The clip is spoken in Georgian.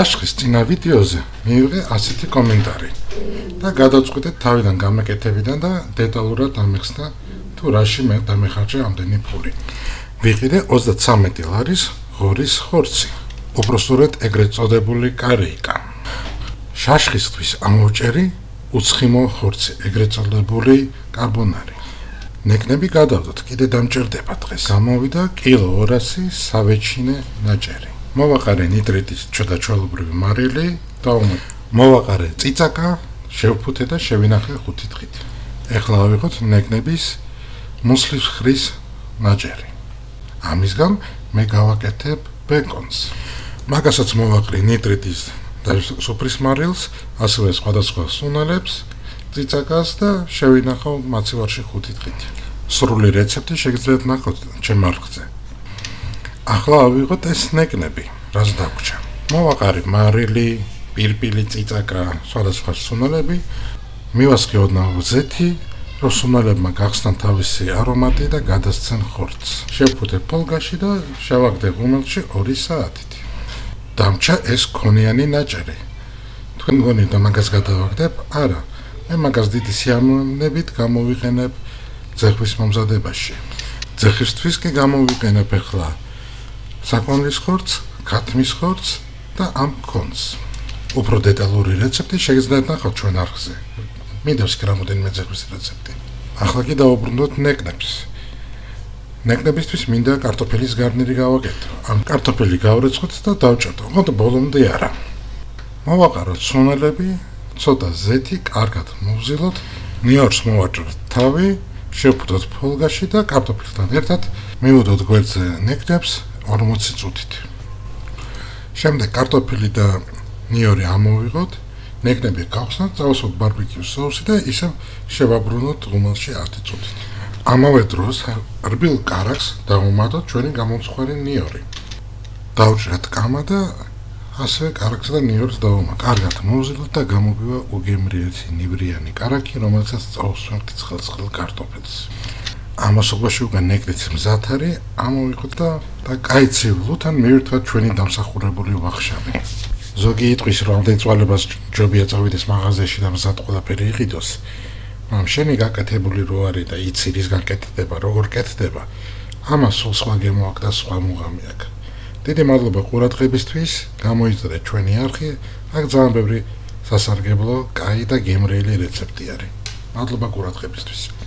Აშხის წინა ვიდეოზე მივიღე ასეთი კომენტარი და გადავწყვიტე თავიდან გამეკეთებიდან და დეტალურად ამეხსნა თუ რაში მე დამეხარჯე ამდენი ფული. ვიყიდე 33 ლარის ღორის ხორცი. უпростоრად ეგრეთ წოდებული კარეიკა. შაშხისთვის ამოვჭერი უცხიმო ხორცი, ეგრეთ წოდებული კარბონარი. ნეკნები გადავდოთ, კიდე დამჭირდება დღეს. გამოვიდა კილო 200 სავეჩინე ნაჭერი. მოვაყარე ნიტრიტის ჩვეულებრივი მარილი და მოვაყარე წიწაკა, შევფუთე და შევინახე 5 დღით. ეხლა ავიღოთ ნეკნების მუსლის ხრის ნაჭერი. ამისგან მე გავაკეთებ ბეკონს. მაგასაც მოვაყრე ნიტრიტის და სუფრის მარილს, ასევე სხვადასხვა სუნელებს, წიწაკას და შევინახავ მაცივარში 5 დღით. სრული რეცეპტი შეგიძლიათ ნახოთ ჩემ არხზე. ახლა ავიღოთ ეს ნეკნები, რაც დაგვრჩა. მოვაყარე მარილი, პირპილი, წიწაკა, სხვადასხვა სუნელები, მივასხიოდნავ ზეთი, რომ სუნელებმა გახსნან თავისი არომატი და გადასცენ ხორცს. შევფუთე ფოლგაში და შევაგდე ღუმელში 2 საათით. დამჭა ეს ქონიანი ნაჭერი. თქვენ გონით რომ მაგას გადავაგდებ? არა. მე მაგას დიდი სიამოვნებით გამოვიყენებ ძეხვის მომზადებაში. ძეხისთვის კი გამოვიყენებ ახლა საქონლის ხორცს, ქათმის ხორცს და ამ ქონს. უფრო დეტალური რეცეპტი შეგიძლიათ ნახოთ ჩვენ არხზე. მინდავს კი რამოდენიმე ძეხვის რეცეპტი. ახლა კი დავუბრუნდოთ ნეკნებს. ნეკნებისთვის მინდა კარტოფილის გარნირი გავაკეთო. ამ კარტოფილი გავრეცხოთ და დავჭერდო, ხოდა ბოლომდე არა. მოვაყაროთ სუნელები, ცოტა ზეთი, კარგად მოვზილოთ, ნიორს მოვაჭროთ თავი, შევფუთოთ ფოლგაში და კარტოფილთან ერთად მივუდოთ გვერდზე ნეკნებს 40 წუთით. შემდეგ კარტოფილი და ნიორი ამოვიღოთ, ნეკნები გავხსნათ, წავსვათ ბარბეკიუს соуსი და ისევ შევაბრუნოთ ღუმელში 10 წუთით. ამავე დროს რბილ კარაქს დავუმატოთ ჩვენი გამომცხვარი ნიორი. დავჭრათ კამა და ასევე კარაქს და ნიორს დავუმატოთ. კარგად მოვზილოთ და გამოვივა უგემრიეთი ნივრიანი კარაქი, რომელსაც წავსვამთ ცხელ კარტოფილს. ამასობაში უკვე ნეკნიც მზად არის, ამოვიღოთ და კაიცივლოთ ან მივირთვათ ჩვენი დამსახურებული ვახშაბი. ზოგი იტყვის რომ ამდენ წვალებას ჯობია წავიდეს მაღაზიაში და მზად ყველაფერი იყიდოს. მაგრამ შენი გაკეთებული რო არის და იცი რისგან კეთდება, როგორ კეთდება, ამას სულ სხვა გემო აქვს და სხვა მუღამი აქვს. დიდი მადლობა ყურადღებისთვის, გამოიწერეთ ჩვენი არხი, აქ ძალიან ბევრი სასარგებლო, კაი და გემრიელი რეცეპტი არის. მადლობა ყურადღებისთვის.